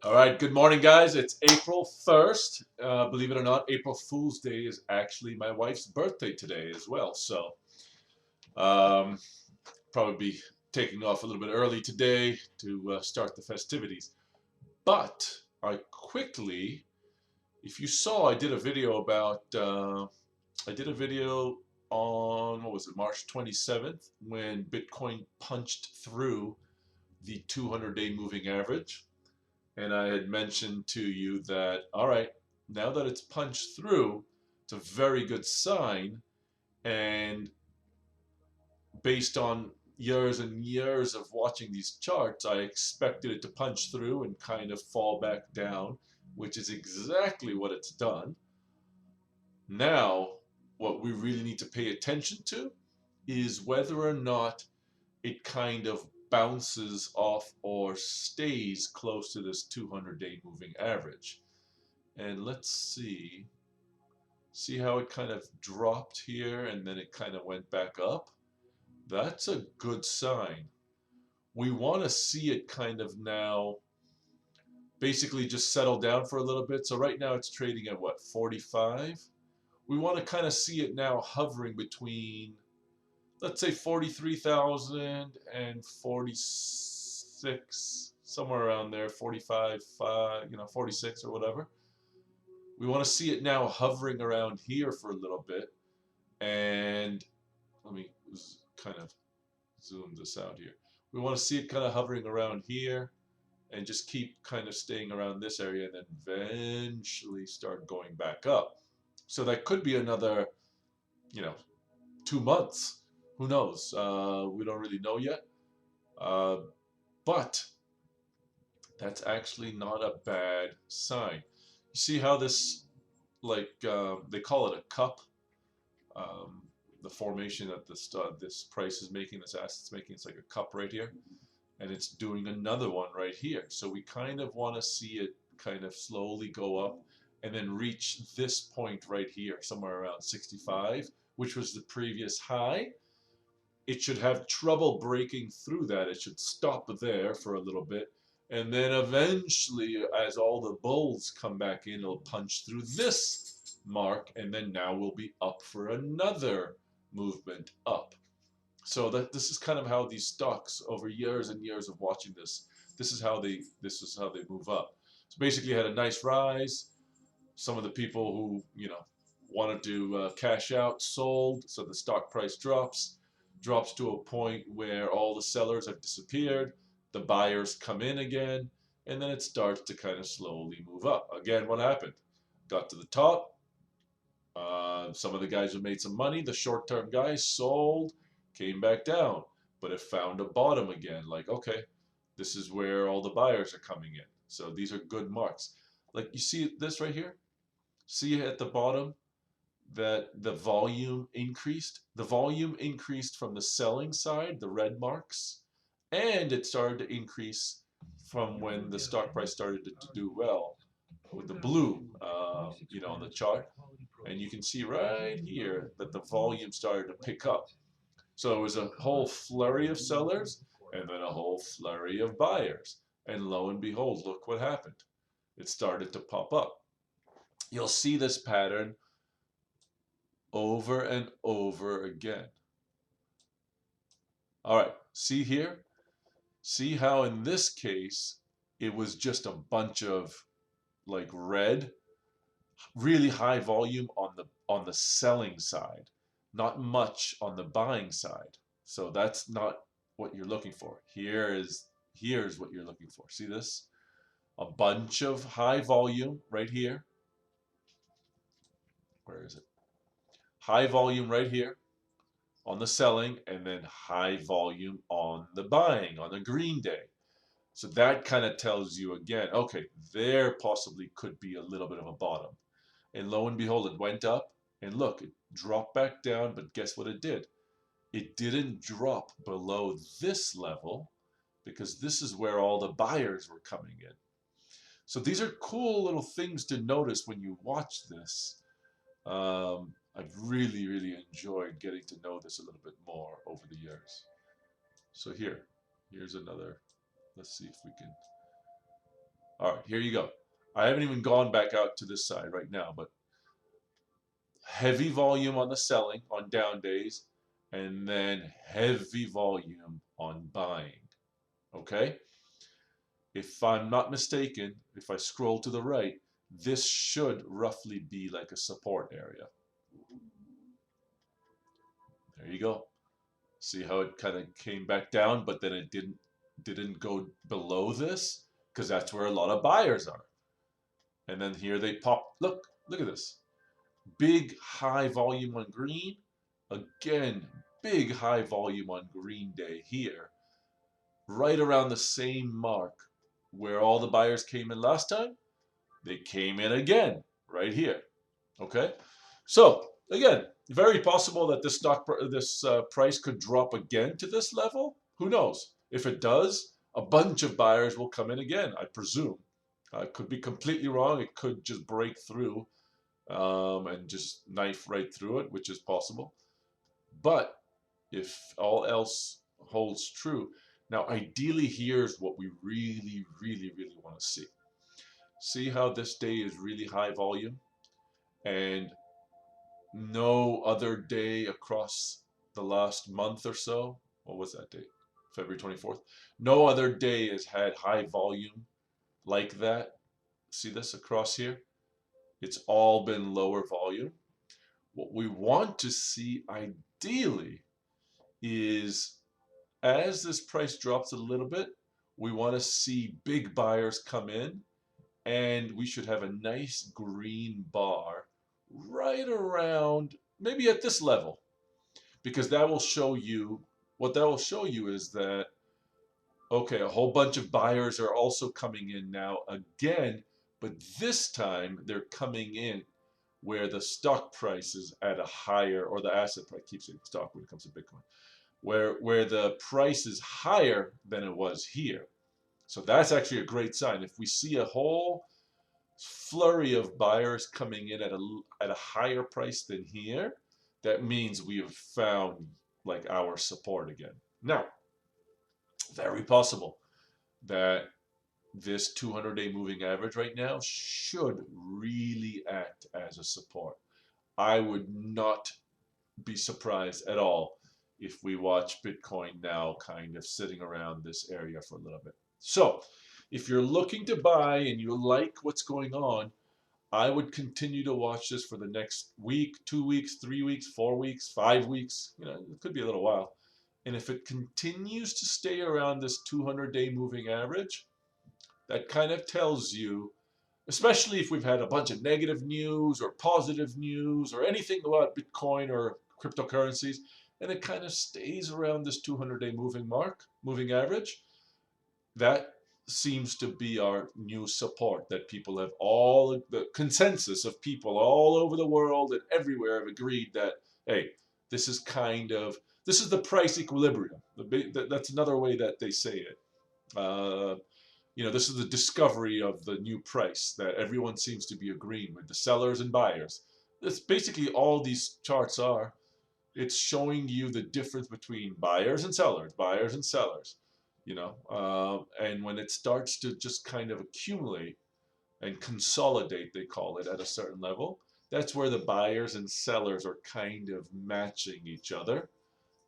All right, good morning, guys. It's April 1st. Believe it or not, April Fool's Day is actually my wife's birthday today as well. So, um, probably be taking off a little bit early today to start the festivities. But I quickly, if you saw, I did a video about, I did a video on, what was it, March 27th, when Bitcoin punched through the 200-day moving average. And I had mentioned to you that, all right, now that it's punched through, it's a very good sign. And based on years and years of watching these charts, I expected it to punch through and kind of fall back down, which is exactly what it's done. Now, what we really need to pay attention to is whether or not it kind of bounces off or stays close to this 200-day moving average. And let's see how it kind of dropped here and then it kind of went back up. That's a good sign. We want to see it kind of now basically just settle down for a little bit. So right now it's trading at what, 45? We want to kind of see it now hovering between, let's say, 43,000 and 46, somewhere around there, 45, 46 or whatever. We want to see it now hovering around here for a little bit. And let me kind of zoom this out here. We want to see it kind of hovering around here and just keep kind of staying around this area and then eventually start going back up. So that could be another, 2 months. Who knows? We don't really know yet. But that's actually not a bad sign. You see how this, they call it a cup. Um, the formation that this price is making, this asset's making, it's like a cup right here, and it's doing another one right here. So we kind of want to see it kind of slowly go up and then reach this point right here, somewhere around 65, which was the previous high. It should have trouble breaking through that. It should stop there for a little bit. And then eventually, as all the bulls come back in, it'll punch through this mark. And then now we'll be up for another movement up. So this is kind of how these stocks, over years and years of watching this is how they move up. So basically, had a nice rise. Some of the people who wanted to cash out sold, so the stock price drops to a point where all the sellers have disappeared, the buyers come in again, and then it starts to kind of slowly move up. Again, what happened? Got to the top. Some of the guys who made some money, the short-term guys, sold, came back down, but it found a bottom again. Like, okay, this is where all the buyers are coming in. So these are good marks. Like you see this right here? See at the bottom that the volume increased? The volume increased from the selling side, the red marks, and it started to increase from when the stock price started to do well with the blue, on the chart. And you can see right here that the volume started to pick up. So it was a whole flurry of sellers and then a whole flurry of buyers. And lo and behold, look what happened. It started to pop up. You'll see this pattern over and over again. All right, see here? See how in this case, it was just a bunch of like red, really high volume on the selling side, not much on the buying side. So that's not what you're looking for. Here's what you're looking for. See this? A bunch of high volume right here. Where is it? High volume right here on the selling, and then high volume on the buying on the green day. So that kind of tells you again, okay, there possibly could be a little bit of a bottom. And lo and behold, it went up, and look, it dropped back down, but guess what it did? It didn't drop below this level because this is where all the buyers were coming in. So these are cool little things to notice when you watch this. I've really, really enjoyed getting to know this a little bit more over the years. So here's another. Let's see if we can All right, here you go. I haven't even gone back out to this side right now, but heavy volume on the selling on down days, and then heavy volume on buying. Okay? If I'm not mistaken, if I scroll to the right, this should roughly be like a support area. There you go. See how it kind of came back down, but then it didn't go below this because that's where a lot of buyers are. And then here they pop. Look at this. Big high volume on green. Again, big high volume on green day here. Right around the same mark where all the buyers came in last time. They came in again right here. Okay? So, again, very possible that this price could drop again to this level. Who knows? If it does, a bunch of buyers will come in again, I presume. It could be completely wrong. It could just break through and just knife right through it, which is possible. But if all else holds true, now ideally here's what we really, really, really want to see. See how this day is really high volume and no other day across the last month or so. What was that date? February 24th. No other day has had high volume like that. See this across here? It's all been lower volume. What we want to see ideally is as this price drops a little bit, we want to see big buyers come in and we should have a nice green bar right around maybe at this level, because that will show you what that will show you is that okay, a whole bunch of buyers are also coming in now again, but this time they're coming in where the stock price is at a higher, or the asset price, keeps saying stock when it comes to Bitcoin, where the price is higher than it was here. So that's actually a great sign. If we see a whole flurry of buyers coming in at a higher price than here, that means we have found like our support again. Now, very possible that this 200-day moving average right now should really act as a support. I would not be surprised at all if we watch Bitcoin now kind of sitting around this area for a little bit. So if you're looking to buy and you like what's going on, I would continue to watch this for the next week, 2 weeks, 3 weeks, 4 weeks, 5 weeks. You know, it could be a little while. And if it continues to stay around this 200-day moving average, that kind of tells you, especially if we've had a bunch of negative news or positive news or anything about Bitcoin or cryptocurrencies, and it kind of stays around this 200-day moving average, that seems to be our new support, that people have all the consensus of people all over the world and everywhere have agreed that, hey, this is the price equilibrium. That's another way that they say it. This is the discovery of the new price that everyone seems to be agreeing with, the sellers and buyers. That's basically all these charts are. It's showing you the difference between buyers and sellers, and when it starts to just kind of accumulate and consolidate, they call it, at a certain level, that's where the buyers and sellers are kind of matching each other.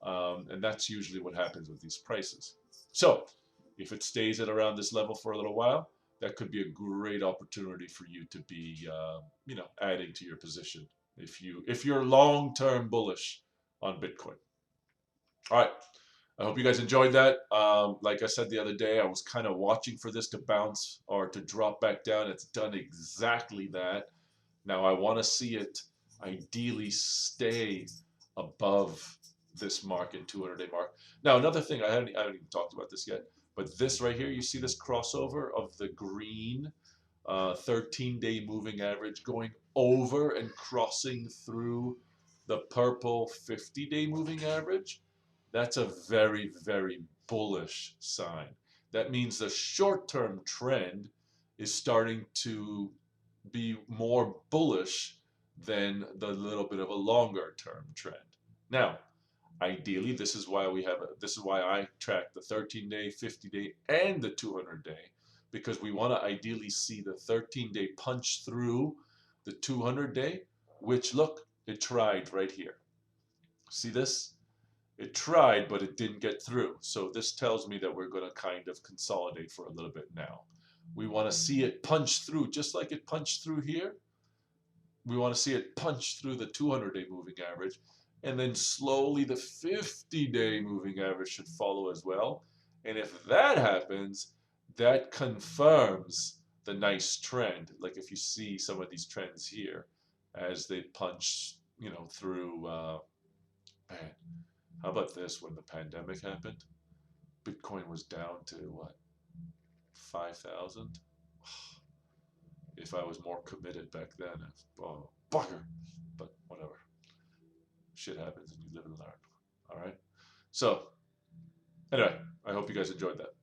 And that's usually what happens with these prices. So if it stays at around this level for a little while, that could be a great opportunity for you to be, adding to your position if you're long-term bullish on Bitcoin. All right. I hope you guys enjoyed that. Like I said the other day, I was kind of watching for this to bounce or to drop back down. It's done exactly that. Now I want to see it ideally stay above this market, 200-day mark. Now another thing, I haven't even talked about this yet, but this right here, you see this crossover of the green 13-day moving average going over and crossing through the purple 50-day moving average? That's a very, very bullish sign. That means the short-term trend is starting to be more bullish than the little bit of a longer-term trend. Now, ideally, this is why I track the 13-day, 50-day, and the 200-day, because we want to ideally see the 13-day punch through the 200-day, which look, it tried right here. See this? It tried, but it didn't get through. So this tells me that we're going to kind of consolidate for a little bit now. We want to see it punch through, just like it punched through here. We want to see it punch through the 200-day moving average, and then slowly the 50-day moving average should follow as well. And if that happens, that confirms the nice trend. Like if you see some of these trends here as they punch, through, man, how about this? When the pandemic happened, Bitcoin was down to what, 5,000? If I was more committed back then, oh, bugger. But whatever. Shit happens and you live and learn. All right. So, anyway, I hope you guys enjoyed that.